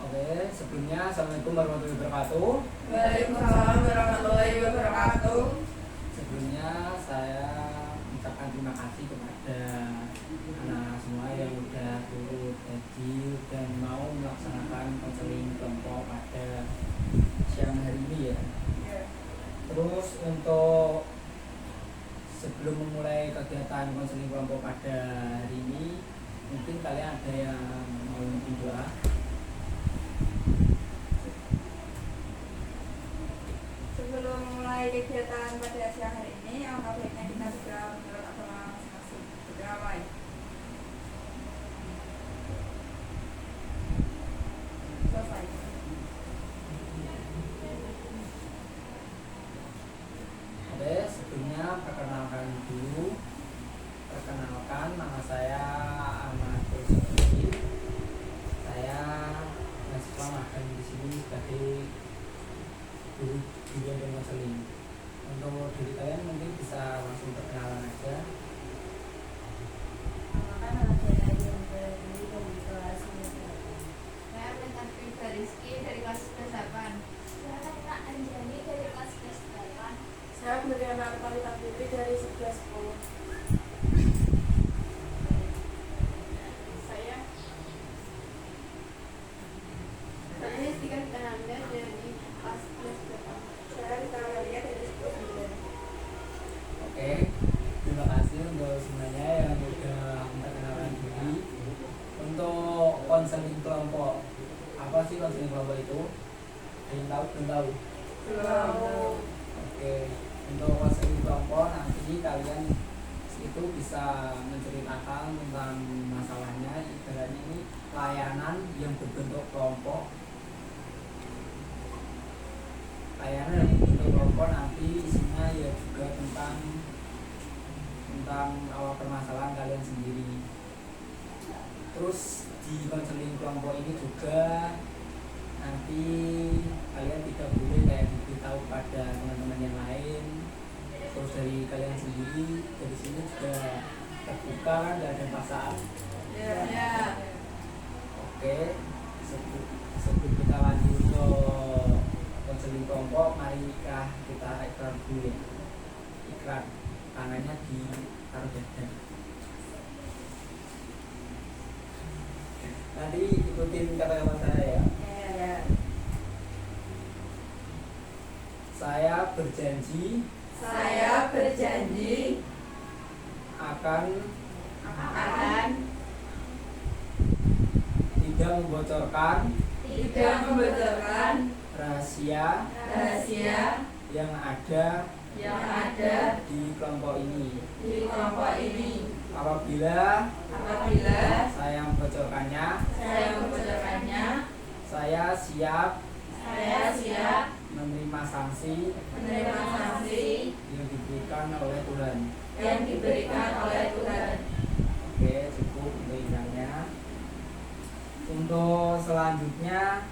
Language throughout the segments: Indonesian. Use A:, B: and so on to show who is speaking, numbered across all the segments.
A: Oke, sebelumnya Assalamualaikum warahmatullahi wabarakatuh.
B: Waalaikumsalam warahmatullahi wabarakatuh.
A: Sebelumnya saya mengucapkan terima kasih kepada anak semua yang sudah turut hadir dan mau melaksanakan konseling kelompok pada siang hari ini ya. Terus untuk sebelum memulai kegiatan konseling kelompok pada hari ini, mungkin kalian ada yang mau memimpin doa.
B: Sebelum mulai kegiatan pada siang hari ini, alangkah baiknya kita segera menurut agama masing-masing. Segera mulai. Selesai.
A: Oke, sebelumnya perkenalkan dulu. Perkenalkan, nama saya Ahmad Rusdi. Saya mahasiswa magang di sini sebagai guru bimbingan dan konseling. Untuk diri kalian mungkin bisa langsung perkenalan aja.
C: Saya Prinsanti Rizky dari kelas 8.
D: Saya Kak Anjani dari kelas 8.
E: Saya Meriana Artalita Putri dari 11
C: Saya Stika Kananda dari kelas 8.
E: Saya Rita Amalia dari 10.
A: Oke, terima kasih untuk semuanya yang sudah memperkenalkan diri. Untuk konseling kelompok, apa sih konseling kelompok itu? Ada yang tahu? Belum tahu?
E: Belum.
A: Oke, untuk konseling kelompok nanti kalian itu bisa menceritakan tentang masalahnya. Ibaratnya ini layanan yang berbentuk kelompok. Layanan yang berbentuk kelompok nanti isinya ya juga tentang awal permasalahan kalian sendiri. Terus di konseling kelompok ini juga nanti kalian tidak boleh kayak diberitahu pada teman-teman yang lain. Terus dari kalian sendiri dari sini juga terbuka kan, nggak ada paksaan.
B: Ya.
A: Oke, sebelum kita lanjut ke konseling kelompok, mari kita ikrar dulu ya. Ikrar, tangannya ditaruh dada. Nanti ikutin kata-kata saya ya.
B: Ya.
A: Saya berjanji
B: Saya berjanji
A: akan
B: akan
A: tidak membocorkan
B: tidak membocorkan
A: rahasia
B: rahasia
A: yang ada
B: yang ada
A: di kelompok ini.
B: di kelompok ini.
A: Apabila
B: Apabila
A: saya membocorkannya, saya siap
B: saya siap
A: menerima sanksi
B: menerima sanksi
A: yang diberikan oleh Tuhan.
B: yang diberikan oleh Tuhan.
A: Oke, cukup untuk ikrarnya. Untuk selanjutnya,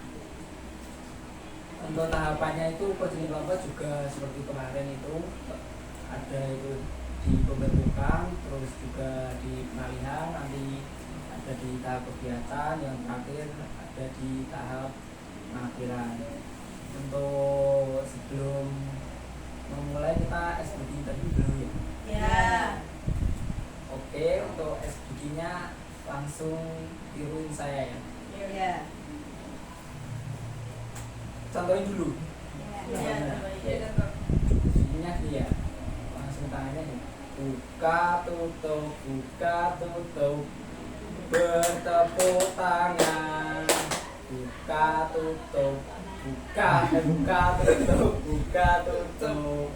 A: untuk tahapannya itu konseling kelompok juga seperti kemarin itu ada itu di pembentukan, terus juga di pengalihan, nanti ada di tahap kegiatan, yang terakhir ada di tahap pengakhiran. Untuk sebelum memulai kita SBG tadi dulu ya.
B: Ya.
A: Oke, untuk SBG-nya langsung tiruin saya ya.
B: Ya.
A: Contohin dulu.
B: Ya.
A: Ininya dia. Langsung tangannya nih. Buka tutup, bertepuk tangan. Buka tutup, buka tutup,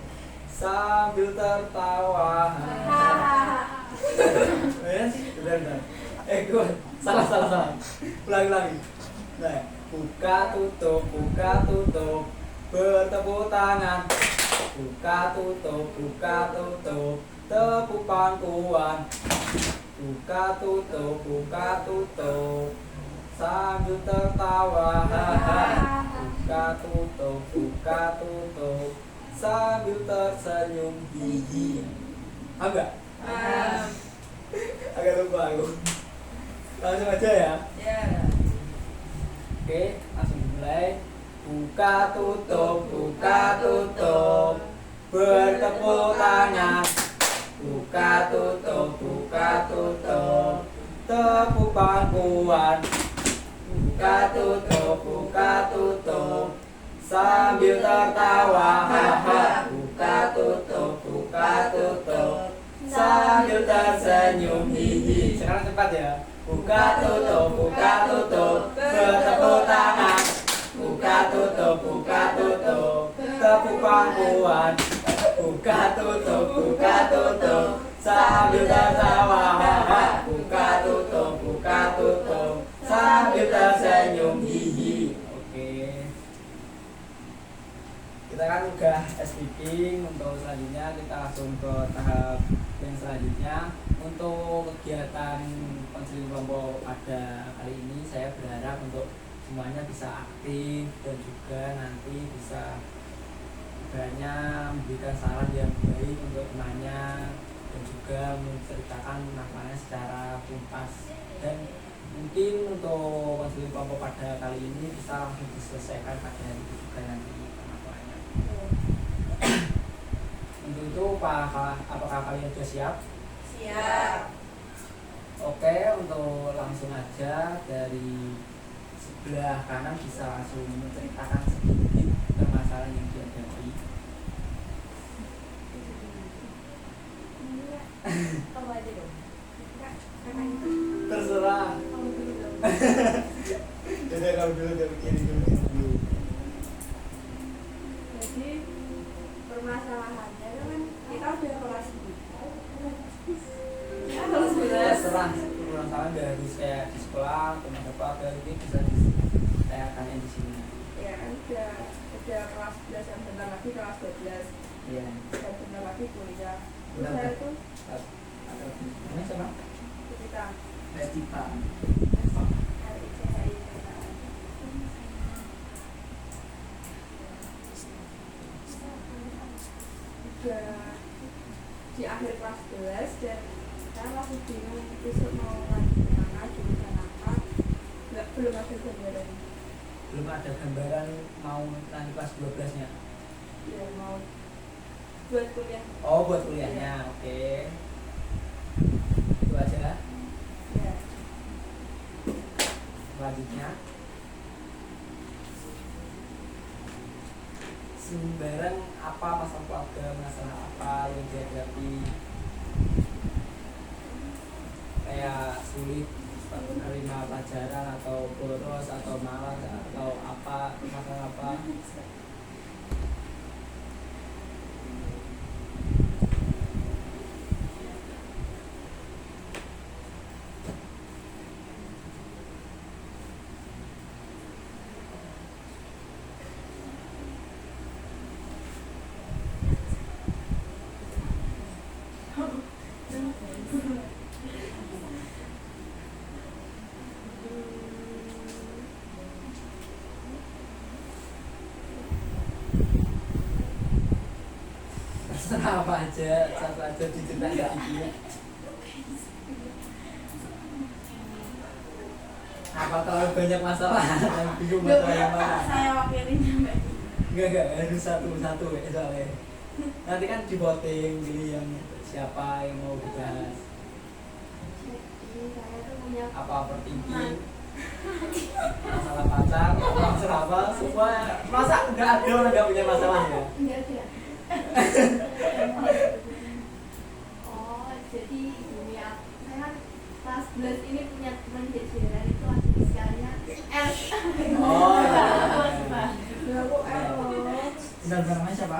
A: sambil tertawa. Ya sih, udah. Gue salah. Ulangi. Nah, buka tutup, bertepuk tangan. Buka tutup, tepuk pangkuan. Buka tutup, sambil tertawa. Buka tutup, sambil tersenyum. Hihi. Agak lupa aku. Langsung aja ya.
B: Ya.
A: Oke, buka tutup, bertepuk tangan. Buka tutup, tepuk pangkuan. Buka tutup, sambil tertawa. Buka tutup, sambil tersenyum. Hihi. Sekarang cepat ya. Buka tutup, bertepuk tangan. Buka tutup, tepuk pangkuan. Buka tutup, sambil tertawa. Buka tutup, sambil tersenyum. Hihi. Oke. Kita kan udah speaking. Untuk selanjutnya kita langsung ke tahap yang selanjutnya. Untuk kegiatan konseling kelompok pada kali ini saya berharap untuk semuanya bisa aktif dan juga nanti bisa banyak memberikan saran yang baik untuk temannya dan juga menceritakan nampaknya secara tuntas. Dan mungkin untuk konseling kelompok pada kali ini bisa langsung diselesaikan pada hari itu juga nanti nampaknya. Untuk itu apakah kalian sudah siap?
B: Siap.
A: Oke, untuk langsung aja dari sebelah kanan bisa langsung menceritakan sedikit permasalahan yang dihadapi.
C: Kamu aja dong.
A: Terserah.
C: Kamu dulu dong.
A: Jadi kalau dulu dia begini dulu.
B: Jadi permasalahannya kan kita udah kelas 11.
A: Terserah. Permasalahan udah harus kayak di sekolah atau apa ini bisa ditanyakan di sini.
B: Ya kan udah kelas 11 yang bentar lagi kelas 12
A: Iya.
B: dan bentar lagi kuliah. Terus
A: Bentar,
B: saya
A: bentar.
B: tuh
A: Ini siapa?
B: kita
A: Restita.
B: udah di akhir kelas 11 dan saya masih bingung besok mau lanjut mana jurusan apa, belum ada gambaran.
A: Belum ada gambaran mau nanti kelas 12 nya.
B: Ya mau buat kuliah.
A: Oh, buat kuliahnya. Oke. Itu aja.
B: Ya
A: Selanjutnya sembarang apa masalah keluarga, masalah apa yang dihadapi, kayak sulit menerima pelajaran atau boros atau malas atau apa, masalah apa. Terserah apa aja, satu aja diceritain sedikit. Apa terlalu banyak masalah yang bingung masalah yang mana?
E: Saya wakilnya Mbak.
A: Enggak, harus satu-satu ya soalnya. Nanti kan di voting pilih yang siapa yang mau dibahas.
C: Jadi saya tuh punya
A: Apa overthinking, masalah pacar, masalah apa, semua. Masa nggak ada orang nggak punya masalah ya?
C: enggak ada. Oh, jadi gini ya. Saya kan kelas 11 ini punya teman jajaran itu inisialnya L.
A: Oh, iya.
B: ya aku elos.
A: Bentar, namanya siapa?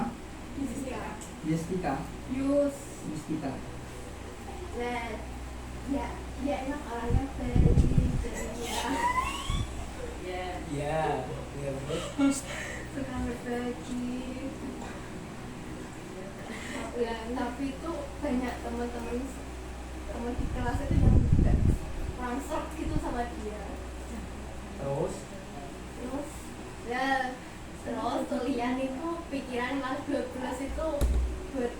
C: Jessica.
A: Yestika.
C: Yus.
A: Yestika.
C: Dan ya, dia enak orangnya friendly, ceria.
A: Iya, iya betul.
C: Suka berbagi. Ya, tapi itu banyak teman-teman di kelas itu yang juga kurang serp gitu sama dia.
A: Terus,
C: Terus kuliah itu pikiran kelas 12 itu buat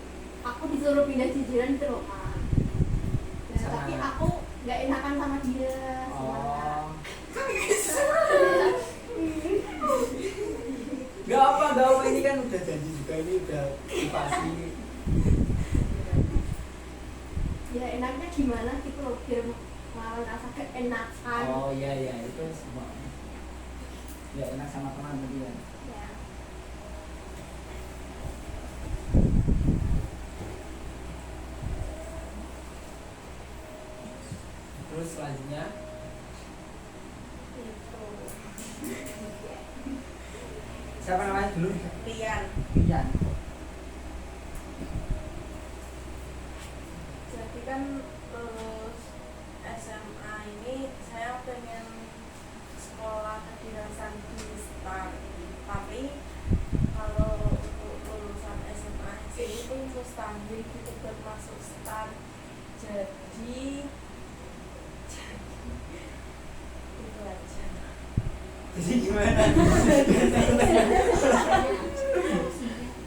C: aku disuruh pindah jajaran itu loh Kak. Nah,
A: Sama.
C: tapi aku nggak enakan sama dia.
A: oh, udah motivasi.
C: Ya enaknya gimana gitu loh biar malah rasa keenakan.
A: Oh iya iya itu semua. Ya enak sama teman tadi ya.
C: Ya.
A: Terus selanjutnya
C: Itu.
A: siapa namanya dulu?
B: Rian.
A: Rian.
E: Jadi kan lulus SMA ini saya pengen sekolah kedinasan di STAR, tapi kalau untuk lulusan SMA sini itu mustahil gitu buat masuk STAR. Jadi itu aja.
A: Jadi gimana?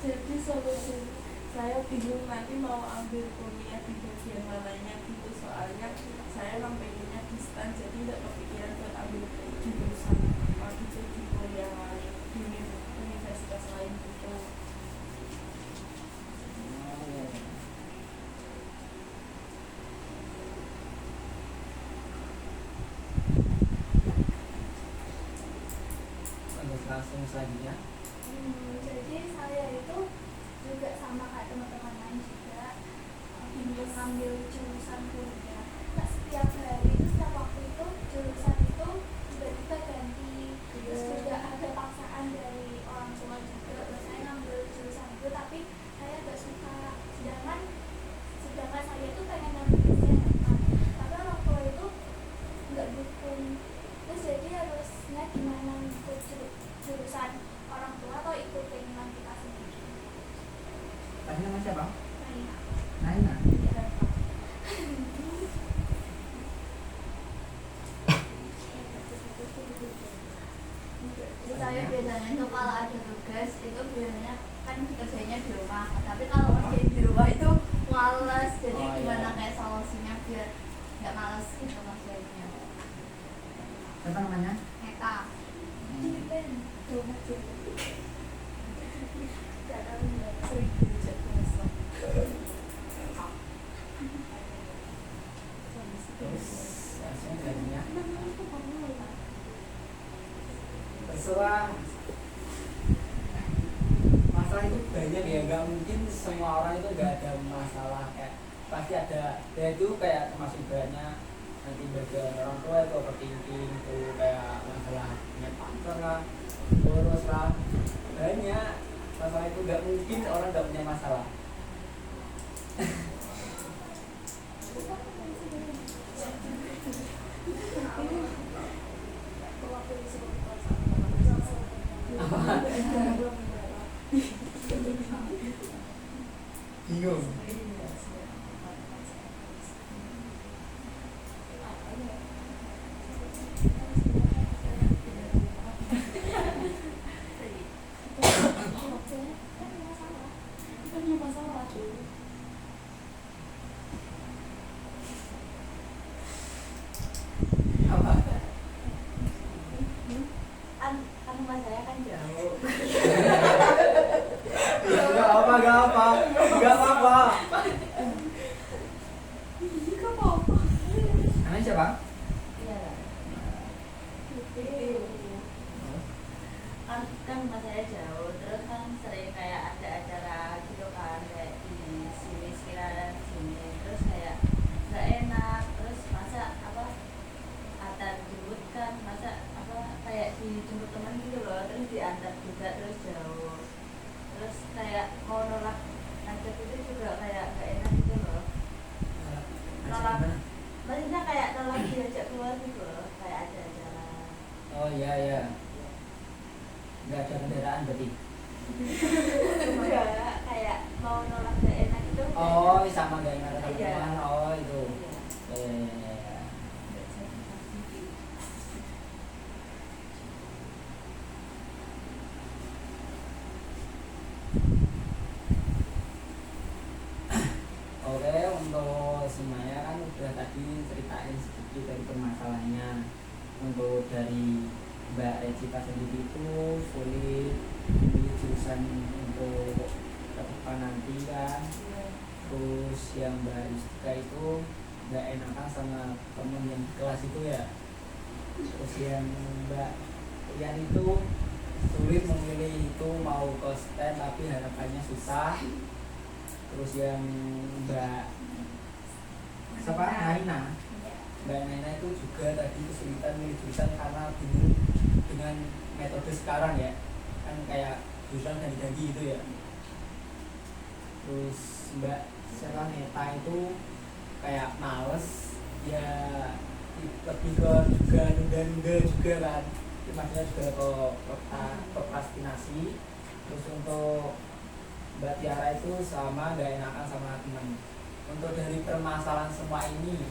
E: Jadi solusi saya bingung nanti mau ambil kuliah di bagian mananya gitu, soalnya saya emang pengennya di STAN, jadi nggak kepikiran buat ambil jurusan apa gitu di kuliah lain di universitas lain gitu.
A: Langsung selanjutnya.
D: Jadi saya itu juga sama kayak teman-teman lain juga bingung ngambil jurusan kuliah. Nah, setiap hari itu setiap waktu itu jurusan itu tiba-tiba ganti. Terus juga ada paksaan dari orang tua juga. Terus saya ngambil jurusan itu tapi saya gak suka. Sedangkan saya itu pengen ngambil kesehatan. Tapi orang tua itu nggak dukung. Terus jadi harusnya gimana ikut jurusan orang tua atau ikut keinginan kita sendiri.
A: Tadi nama siapa?
D: Nah,
A: Naina.
C: Jadi saya biasanya tuh kalau ada tugas itu biasanya kan kerjanya di rumah. Tapi kalau kerjain di rumah itu males. Jadi
A: Oh,
C: gimana
A: iya.
C: kayak solusinya biar nggak males gitu maksudnya.
A: Siapa namanya?
C: Eka.
A: Terus langsung selanjutnya. Terserah. Masalah itu banyak ya, nggak mungkin semua orang itu nggak ada masalah, kayak pasti ada. Ya itu kayak termasuk banyak nanti bagian orang tua itu overthinking itu kayak masalah punya partner lah, boros lah, banyak masalah itu, nggak mungkin orang nggak punya masalah. Bingung. Apa?
C: Kan rumah saya kan jauh.
A: Gak apa, gak apa, gak apa. Namanya siapa?
C: Iya. Kan rumah saya jauh, terus kan sering kayak ada acara gitu kan kayak di sini sekitaran sini, terus kayak nggak enak, terus masa apa antar jemput kan, masa apa kayak dijemput teman gitu loh, terus diantar juga terus jauh, terus kayak mau nolak ngajak itu juga kayak nggak enak gitu loh, nolak maksudnya kayak nolak diajak keluar gitu loh, kayak ada acara.
A: Oh iya iya. Nggak ada kendaraan berarti.
C: Enggak, kayak mau nolak gak enak itu.
A: Oh sama nggak enak sama
C: Iya.
A: teman. Oh itu.
C: Iya.
A: Ya. Oke, untuk semuanya kan udah tadi ceritain sedikit dari permasalahannya. Untuk dari Mbak Recita sendiri itu sulit memilih jurusan untuk ke depan nanti kan. Terus yang Mbak Istika itu nggak enakan sama temen yang di kelas itu ya. Terus yang Mbak Rian itu sulit memilih itu mau ke STEM tapi harapannya susah. Terus yang Mbak siapa? Naina. Mbak Naina itu juga tadi kesulitan milih jurusan karena bingung dengan metode sekarang ya, kan kayak jurusan ganti-ganti gitu ya. Terus Mbak Neta itu kayak males ya, lebih ke juga nunda-nunda juga kan, maksudnya juga ke prokrastinasi. Terus untuk Mbak Tiara itu sama gak enakan sama teman. Untuk dari permasalahan semua ini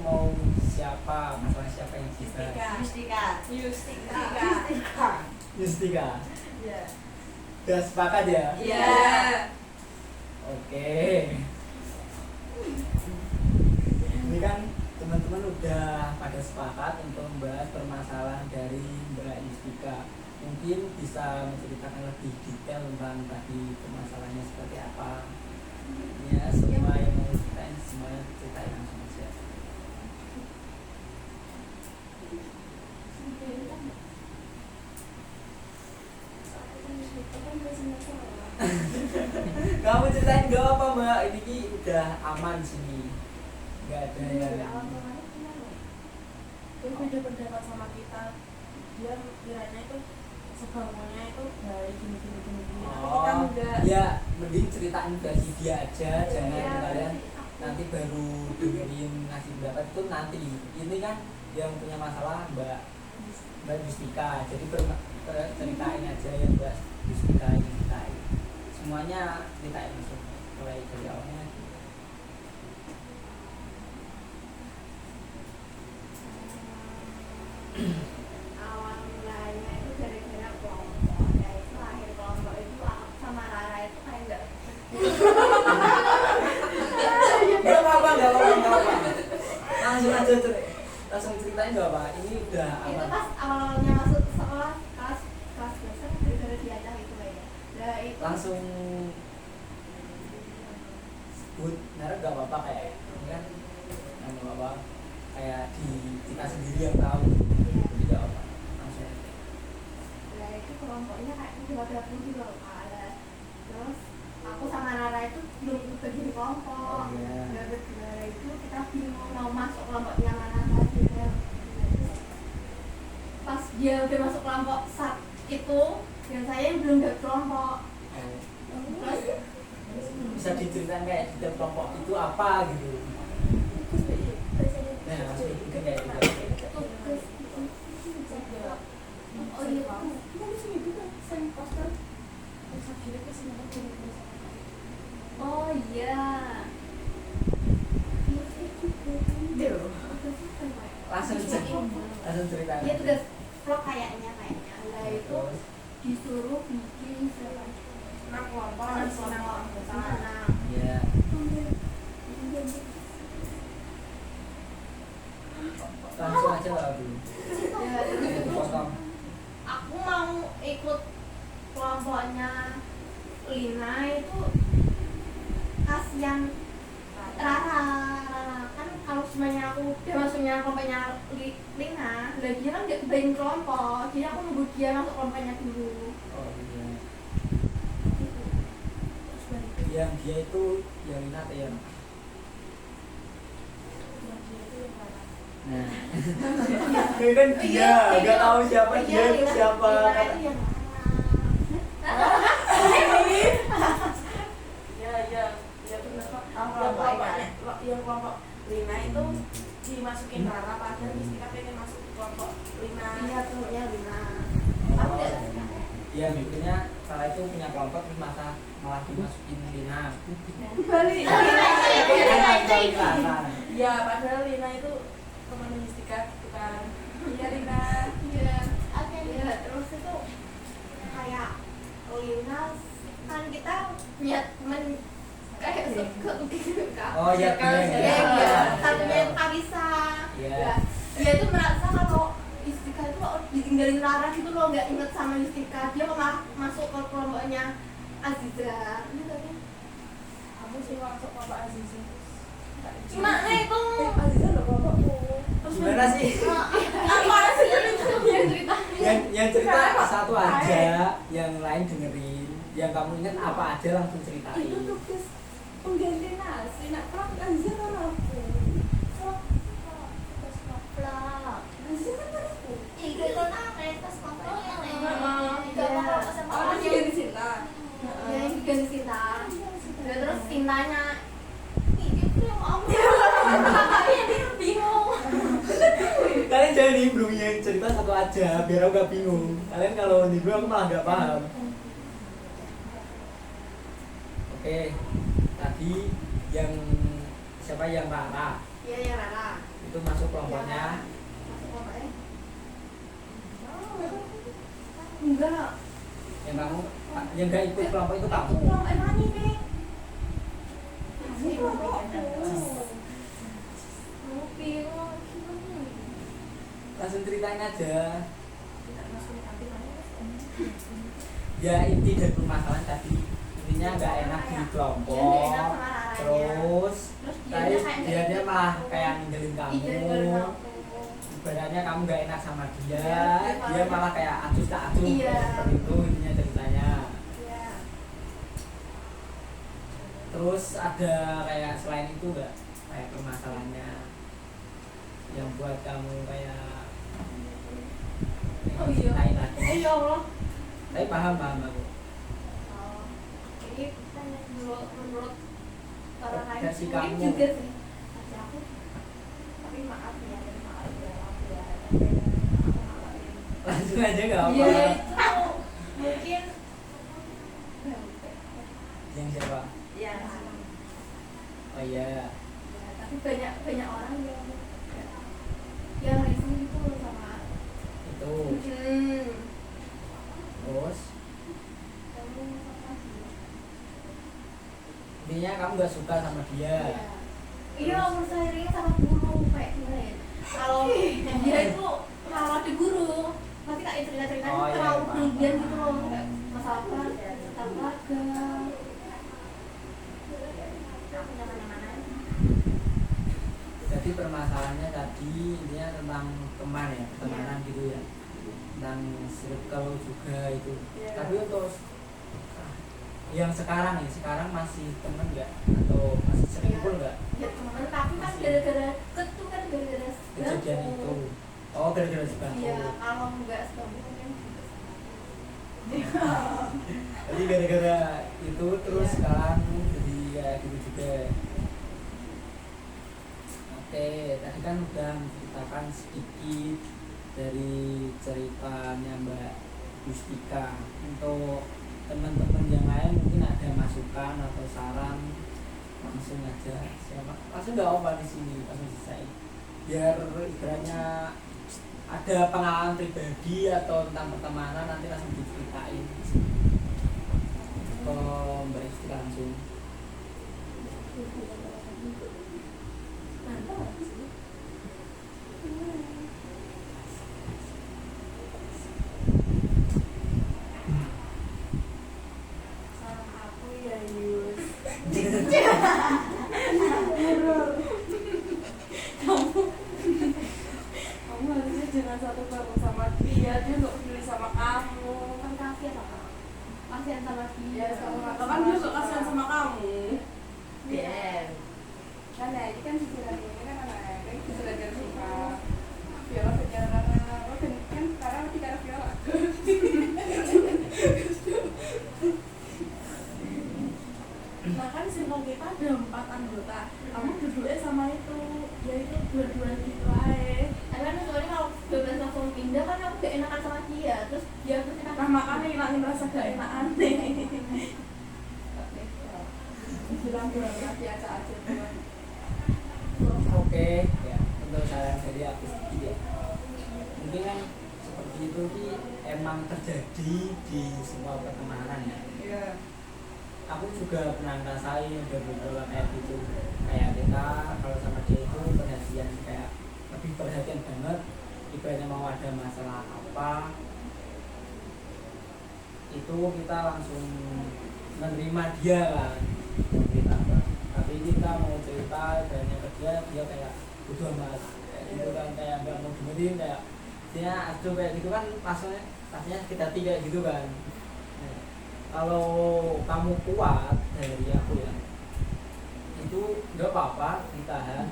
A: mau siapa, masalah siapa yang
C: Yustika. Ya.
A: Udah sepakat ya?
C: Iya.
A: Oke. Ini kan teman-teman udah pada sepakat untuk membahas permasalahan dari Mbak Yustika. Mungkin bisa menceritakan lebih detail tentang tadi permasalahannya seperti apa. Ya, semua yang mau ceritain, semuanya ceritain langsung aja. Kamu ceritain gak apa Mbak, ini udah aman sini, gak ada yang
E: Terus beda pendapat sama kita, dia kiranya itu sebangunnya itu dari gini. Tapi kita enggak.
A: Ya mending ceritain dari dia aja, jangan kalian nanti baru dengerin ngasih pendapat itu nanti. Ini kan yang punya masalah Mbak Yustika, jadi ceritain aja yang Mbak Yustika ini ceritain. Semuanya ceritain langsung, mulai dari awalnya.
D: Awal mulanya itu gara-gara kelompok, ya itu akhir kelompok itu aku sama Rara itu kayak nggak
A: Gak apa-apa. Langsung aja langsung ceritain gak apa. Ini udah
D: itu
A: aman.
D: pas awalnya masuk ke sekolah kelas biasa gara-gara diajak itu ya. Nah itu
A: Langsung sebut merek gak apa-apa, kayak ini kan yang gak apa-apa, kayak di kita sendiri yang tahu. Jadi gak apa, langsung aja.
D: Nah itu kelompoknya kayak udah gitu loh Kak. Terus aku sama Rara itu belum berdiri kelompok.
A: Oh, iya.
D: Gara-gara itu kita bingung mau masuk kelompoknya mana lagi ya. Pas dia udah masuk kelompok saat itu, dan saya yang belum ada kelompok. Terus
A: Bisa diceritain kayak di kelompok itu apa gitu. Nah langsung mungkin kayak gitu.
D: oh iya kita di sini juga sering poster. Oh iya.
A: Langsung ceritain.
D: Dia tugas vlog kayaknya. Nah itu disuruh bikin
E: kelompok
A: Ya. Langsung aja lah dulu. Potong.
D: aku mau ikut kelompoknya Lina itu kasihan Rara kan kalau semuanya aku udah masuknya kelompoknya Lina lah dia kan gak bain kelompok, jadi aku nunggu dia masuk kelompoknya dulu.
A: Oh iya. Yang dia itu yang Lina atau yang nah ini kan dia nggak tahu siapa dia itu siapa.
E: Ya benar Pak. Yang kelompok Lina itu dimasukin Rara, padahal Yustika pengen masuk ke kelompok Lina.
D: Iya kelompoknya Lina.
A: Iya, mikirnya salah itu punya kelompok terus malah dimasukin Lina.
D: Balik.
E: Ya padahal Lina itu teman Yustika gitu kan. Iya Lina.
D: Iya. Ya terus itu kayak Lina kan kita punya temen kayak suka gitu kan.
A: Oh iya,
D: Satunya Kalisa.
A: Iya.
D: Dia itu merasa kalau Yustika itu ditinggalin Rara gitu loh, nggak inget sama Yustika. Dia malah masuk ke kelompoknya Aziza ini tadi
E: Aku sih masuk Bapak Aziza.
D: cuma itu
E: Aziza udah bapakku.
A: Gimana sih?
D: apa sih yang cerita
A: Yang cerita satu aja, yang lain dengerin. Yang kamu ingat apa aja langsung ceritain.
E: Itu tugas pengganti nasi. Nak prak Aziza kan aku.
D: terus vlog
E: Aziza kan aku.
D: itu nangis pas kontennya nih
E: Iya.
D: gak apa-apa sama
B: Oh,
D: orang
B: dia
D: yang
B: di Sinta.
D: ya yang diganti Sinta dan terus Sintanya ini tuh yang mau kakaknya dia bingung
A: Kalian jangan nimbrung, yang cerita satu aja biar aku gak bingung. Kalian kalau nimbrung aku malah gak paham. Oke, tadi yang siapa yang Rara
D: iya ya Rara
A: itu masuk kelompoknya.
D: masuk kelompoknya
E: Enggak.
A: Yang kamu yang gak ikut kelompok itu kamu.
D: emang ini
E: Ini kelompokku.
D: mau bingung gimana
A: Langsung ceritain aja.
E: Tidak masuk nanti
A: Ya inti dari permasalahan tadi, intinya nggak enak di
D: dia nggak
A: kelompok.
D: enak sama Raranya
A: Terus tadi dia malah kayak ninggalin
D: iya
A: kamu. Ibaratnya kamu nggak enak sama dia, dia malah kayak acuh tak acuh.
D: Iya.
A: Seperti itu intinya ceritanya.
D: iya
A: Terus ada kayak selain itu nggak kayak permasalahannya yang buat kamu kayak
E: Oh iya.
A: lain lagi.
D: ya Allah
A: Tapi paham aku.
D: oh, ini kan menurut orang lain
A: Versi
D: mungkin
A: kamu.
D: juga sih versi aku tapi maaf ya maaf ya aku ngalamin
A: Langsung aja nggak apa.
D: iya itu mungkin
A: Yang siapa?
D: ya
A: Oh iya.
D: tapi banyak orang yang reason itu sama
A: Itu. Terus
D: kamu sama dia
A: intinya kamu nggak suka sama dia.
D: iya menurut saya ini sama guru kayak gimana ya kalau dia itu kalau di guru pasti kayak cerita-ceritanya
A: Oh, iya,
D: terlalu
A: paham,
D: berlebihan
A: paham.
D: gitu loh kayak masalah keluarga tentang keluarga aku nyaman-nyaman aja
A: Jadi permasalahannya tadi intinya tentang teman ya, pertemanan gitu ya, tentang circle juga itu.
E: Iya.
A: Tapi untuk yang sekarang nih, sekarang masih temen nggak atau masih sering kumpul nggak
D: ya teman tapi kan gara-gara itu kan gara-gara
A: kejadian itu? Oh gara-gara sebangku.
D: iya kalau nggak sebangku mungkin
A: Jadi gara-gara itu terus sekarang jadi kayak gitu juga. Oke, tadi kan udah menceritakan sedikit dari ceritanya Mbak Gustika. Untuk teman-teman yang lain mungkin ada masukan atau saran, langsung aja. Siapa? Langsung nggak apa di sini, langsung selesai. Biar istilahnya ada pengalaman pribadi atau tentang pertemanan nanti langsung diceritain. Ke Mbak Gustika langsung.
E: Saran aku ya Yus. Kamu harusnya jangan satu bareng sama dia nggak peduli sama kamu.
D: kan kasihan apa kasihan sama dia
E: Ya sama kan dia nggak kasihan sama kamu.
C: Iya.
B: Kan ya ini kan pikiran ini kan anak kan bisa belajar suka Viola belajar karena kan sekarang lebih karena Viola.
E: Nah kan circle kita ada 4 anggota. Kamu duduknya sama itu, ya itu dua-duaan gitu aja.
D: tapi kan soalnya kalau bebas langsung pindah kan aku gak enakan sama dia terus dia pasti kan
E: Nah makanya hilangin rasa gak enak aneh.
B: Bilang-bilang biasa aja tuh.
A: Oke, ya untuk saran dari aku sedikit ya. Mungkin kan seperti itu sih emang terjadi di semua pertemanan ya.
B: Iya.
A: Aku juga pernah ngerasain ada beberapa kayak gitu. Kayak kita kalau sama dia itu perhatian kayak lebih perhatian banget. Ibaratnya mau ada masalah apa itu kita langsung menerima dia kan yang kita apa. Tapi kita mau cerita banyak ke dia kayak butuh amat kayak gitu kan, kayak nggak mau dengerin, kayak dia aduh kayak gitu kan, rasanya kita tiga gitu kan. Nah, kalau kamu kuat dari aku ya itu nggak apa-apa ditahan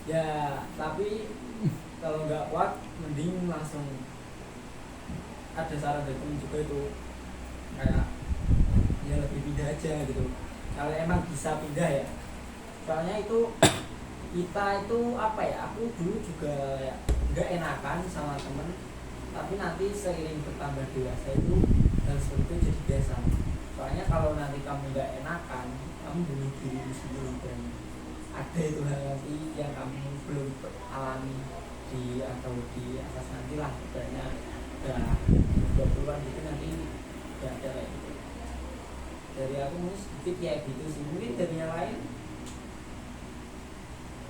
A: ya, tapi kalau nggak kuat mending langsung ada saran dari temen juga itu kayak ya lebih pindah aja gitu kalau emang bisa pindah ya. Soalnya itu kita itu apa ya, aku dulu juga ya, nggak enakan sama temen, tapi nanti seiring bertambah dewasa itu dan seperti itu jadi biasa. Soalnya kalau nanti kamu nggak enakan, kamu bunuh diri sendiri, dan ada itu hal nanti yang kamu belum alami di atau di atas nanti lah, sebenarnya udah 20-an gitu nanti udah ada kayak gitu. Dari aku mungkin sedikit kayak gitu sih, mungkin dari yang lain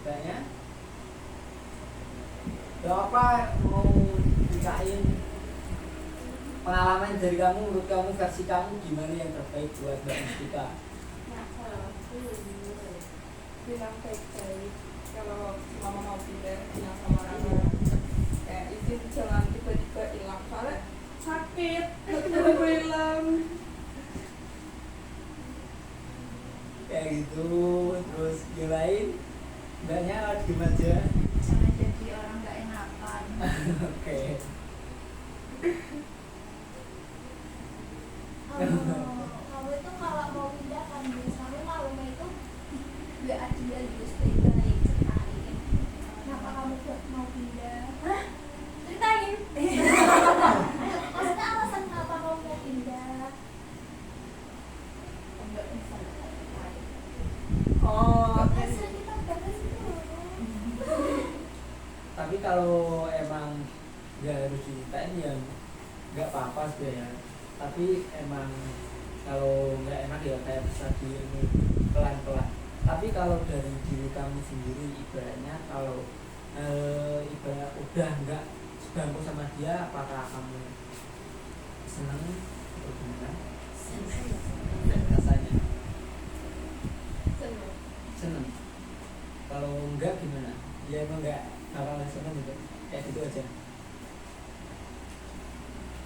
A: kayaknya ya apa mau dikain pengalaman dari kamu, menurut kamu versi kamu gimana yang terbaik buat Mbak Mustika?
B: bilang baik-baik kalau mama mau pindah, bilang sama orang kayak izin jangan tiba-tiba hilang, soalnya sakit tiba-tiba hilang
A: Kayak gitu. Terus yang lain banyak gimana aja.
C: Jangan jadi orang nggak enakan.
A: Oke.
D: Kamu itu kalau mau pindah kan biasanya kalau itu nggak adil gitu, baik ceritain kenapa kamu mau pindah. Hah? Ceritain. Maksudnya alasan kenapa kamu mau pindah.
C: Enggak bisa ceritain.
A: Oh,
D: Hasil kita bahas itu.
A: tapi kalau emang nggak harus diceritain ya nggak apa-apa sebenarnya. Tapi emang kalau nggak enak ya kayak bisa di pelan-pelan. Tapi kalau dari diri kamu sendiri, ibaratnya kalau ibarat udah nggak sebangku sama dia, apakah kamu senang atau gimana? Rasanya senang. Kalau enggak gimana? Ya emang enggak bakal senang gitu, kayak gitu aja.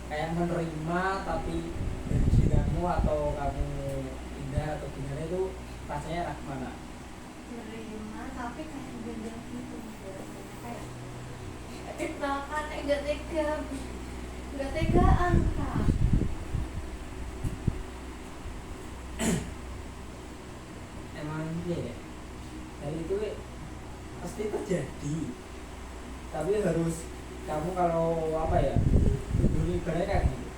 A: Kayak menerima tapi dari diri kamu, atau kamu pindah atau gimana, itu rasanya enak mana?
D: Terima tapi kayak beda gitu, kayak bahkan nggak tegaan kak.
A: Emang iya ya, dari itu pasti terjadi, tapi harus kamu kalau apa ya, dulu ibaratnya kayak gitu.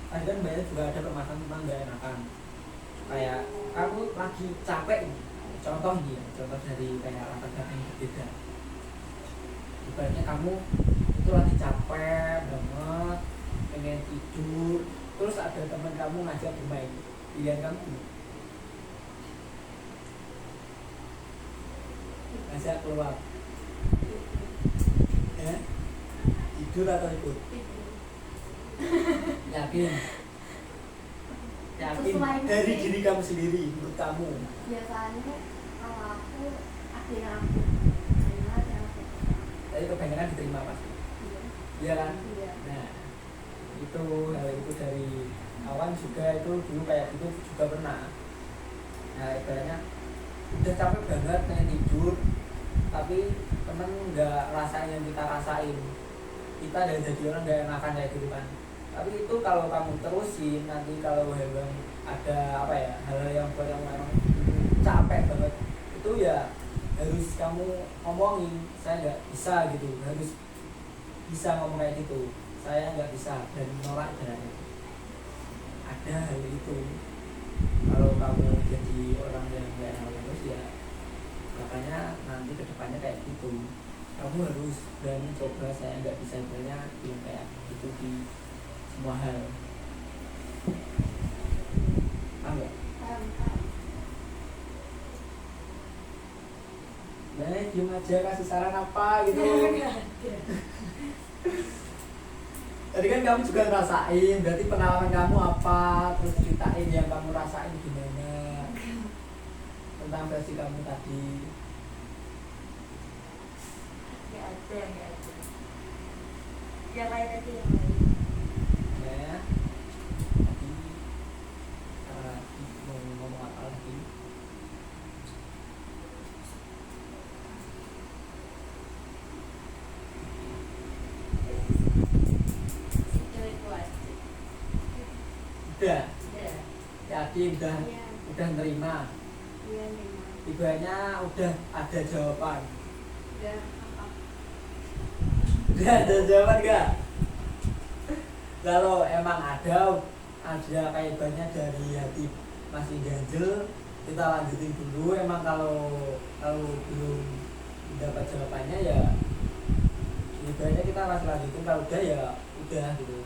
A: Tadi kan banyak juga ada permasalahan tentang gak enakan, kayak kamu lagi capek nih, contoh nih ya, contoh dari kayak latar belakang yang berbeda. Ibaratnya kamu itu lagi capek banget, pengen tidur, terus ada teman kamu ngajak bermain, pilihan kamu gimana? Ngajak keluar ya, tidur atau ikut? Yakin
D: Sesuai
A: dari
D: mungkin.
A: diri kamu sendiri, menurut kamu?
D: Biasanya kalau aku akhirnya aku terima dan aku
A: Tadi kebanyakan diterima pasti, iya kan?
D: iya.
A: Nah, itu hal itu dari awan juga, itu dulu kayak gitu juga pernah. Nah, ibaratnya udah capek banget pengen tidur, tapi temen nggak rasain yang kita rasain, kita udah jadi orang nggak enakan kayak gitu kan. Tapi itu kalau kamu terusin, nanti kalau memang ada apa ya, hal-hal yang buat kamu emang capek banget, itu ya harus kamu ngomongin, saya nggak bisa gitu, harus bisa ngomong kayak gitu, saya nggak bisa, dan menolak dan ada hal itu. Kalau kamu jadi orang yang nggak enak terus ya, makanya nanti kedepannya kayak gitu, kamu harus berani coba, saya nggak bisa, banyak yang kayak itu di semua hal. Paham nggak? Nah, diem aja, kasih saran apa gitu. Tadi kan kamu juga ngerasain, berarti pengalaman kamu apa, terus ceritain yang kamu rasain gimana tentang versi kamu tadi.
C: Nggak ada. Yang lain aja yang lain.
A: Ya, tadi mau ngomong apa lagi?
C: Itu aja.
A: Udah,
C: Ya.
A: yakin
D: Iya.
A: udah nerima.
D: Iya memang.
A: Ibaratnya udah ada jawaban.
B: Ya,
A: Udah ada jawaban gak? Kalau emang ada kayak ibaratnya dari hati masih ganjel, kita lanjutin dulu. Emang kalau belum dapat jawabannya ya ibaratnya kita masih lanjutin. Kalau udah ya udah gitu.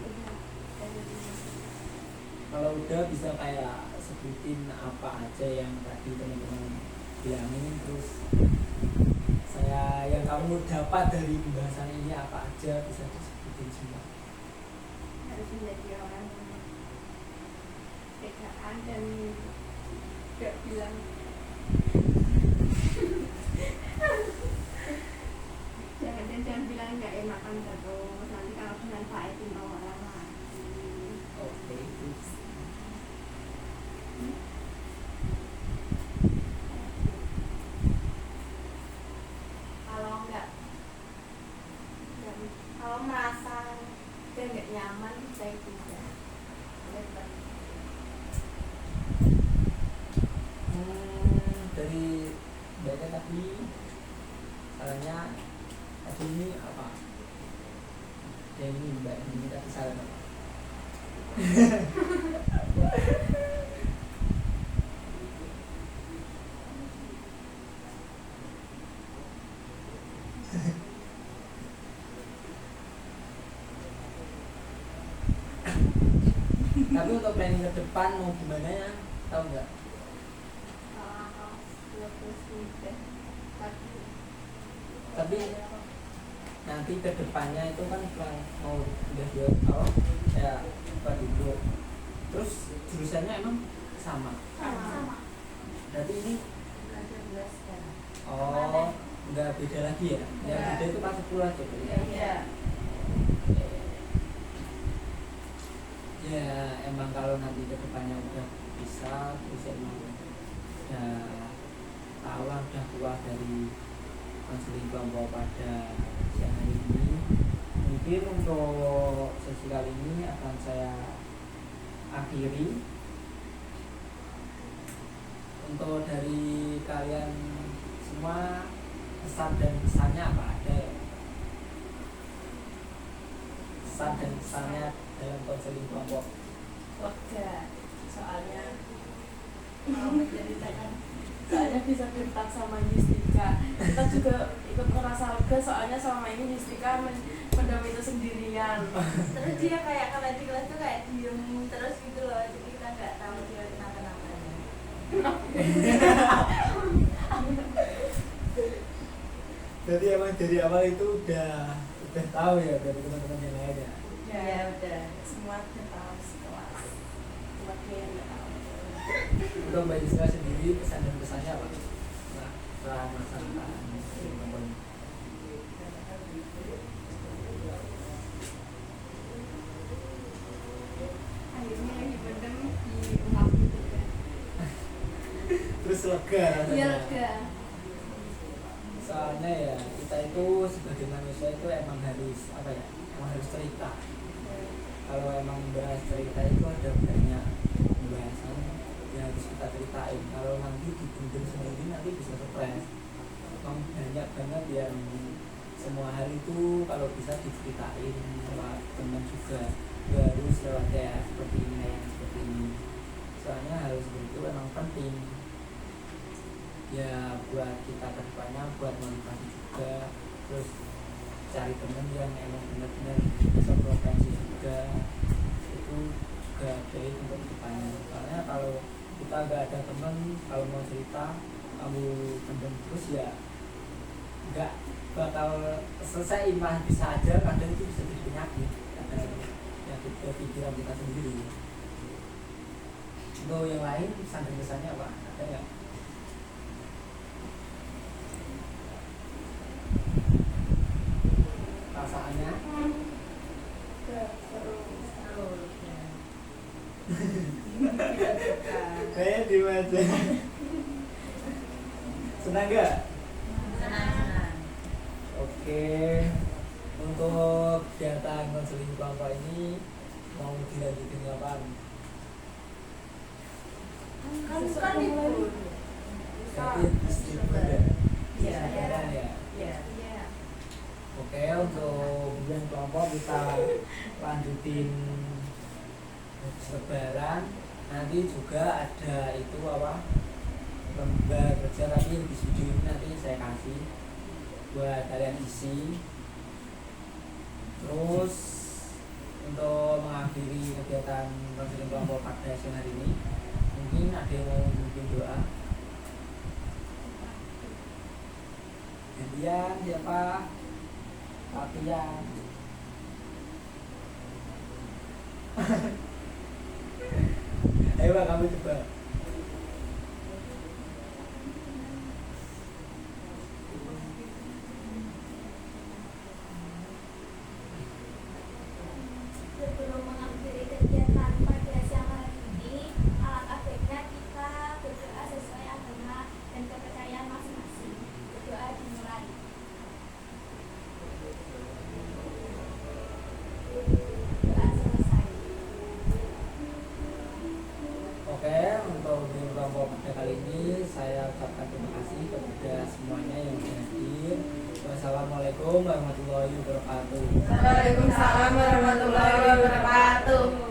A: Kalau udah bisa kayak sebutin apa aja yang tadi teman-teman bilangin, terus yang kamu dapat dari pembahasan ini apa aja bisa disebutin semua.
B: harus menjadi orang yang pekaan dan gak bilang jangan bilang gak enakan terus, nanti kalau manfaatin orang lain.
A: Oke, terus
B: Kalau merasa dan gak nyaman saya tidak dapat.
A: dari baca tadi sarannya tadi ini apa? Yang ini mbak ini tadi saran apa? Tapi untuk planning ke depan mau gimana ya? Tahu nggak? Tapi nanti ke depannya itu kan mau udah buat apa? Kayak buat hidup. Terus jurusannya emang sama.
D: Sama.
A: Berarti ini
C: Ada 11 kan.
A: oh nggak beda lagi ya? Yang beda itu pas 10 aja.
C: Iya.
A: Ya emang kalau nanti ke depannya udah bisa, terus emang udah tahu lah, udah keluar dari konseling kelompok pada siang hari ini, mungkin untuk sesi kali ini akan saya akhiri. Untuk dari kalian semua pesan dan pesannya apa ada ya? Pesan dan pesannya dalam konseling kelompok.
E: lega soalnya mau menceritakan, soalnya bisa cerita sama Yustika. Kita juga ikut merasa lega soalnya selama ini Yustika mendam itu sendirian.
C: Terus dia kayak kalau di kelas tuh kayak diem terus gitu loh, jadi kita nggak tahu dia kenapa-napanya.
A: Jadi emang dari awal itu udah tahu ya dari teman-teman yang lain ya.
C: Ya udah.
E: Semua udah tahu sekelas, cuma dia yang nggak tahu.
A: Untuk Mbak Yusra sendiri pesan dan pesannya apa? Nah, setelah melaksanakan kelompok ini.
B: Akhirnya yang dipendam diungkapin juga.
A: Terus lega rasanya.
B: Iya lega.
A: Soalnya ya kita itu sebagai manusia itu emang harus apa ya? Emang harus cerita. Kalau emang bahas cerita itu ada banyak pembahasan yang harus kita ceritain. Kalau nanti dipendam sendiri nanti bisa stres. Emang banyak banget yang semua hal itu kalau bisa diceritain lewat teman juga, gak harus lewat kayak seperti ini yang seperti ini. Soalnya hal seperti itu emang penting ya buat kita ke depannya, buat motivasi juga. Terus cari temen yang emang benar-benar bisa berpotensi juga, itu juga baik untuk depannya. Soalnya kalau kita gak ada temen, kalau mau cerita kamu pendem terus ya nggak bakal selesai, malah bisa aja kadang itu bisa jadi penyakit kadang. ke pikiran kita sendiri. Untuk yang lain pesan dan kesannya apa? Ada nggak? Perasaannya?
B: Seru.
A: Kayak di aja. Senang nggak?
C: Senang.
A: Oke. Untuk kegiatan konseling kelompok ini mau dilanjutin kapan?
E: Kan libur.
A: Jadi distribusi
C: Iya.
A: Saudara ya.
C: Iya.
A: Oke, untuk kemudian kelompok kita lanjutin Lebaran. Nanti juga ada itu apa? Lembar kerja, tapi di video ini nanti saya kasih buat kalian isi. Terus untuk mengakhiri kegiatan konseling kelompok pada siang hari ini, mungkin ada yang mau memimpin doa. Gantian siapa? Latihan. Ayo Pak, kamu coba.
D: Sebelum mengakhiri kegiatan pada siang hari ini, alangkah baiknya kita berdoa sesuai agama dan kepercayaan masing-masing. Berdoa dimulai. Doa selesai.
A: Oke, untuk di kelompok pada kali ini saya ucapkan terima kasih kepada semuanya yang sudah hadir. Wassalamualaikum warahmatullahi wabarakatuh.
E: Waalaikumsalam warahmatullahi wabarakatuh.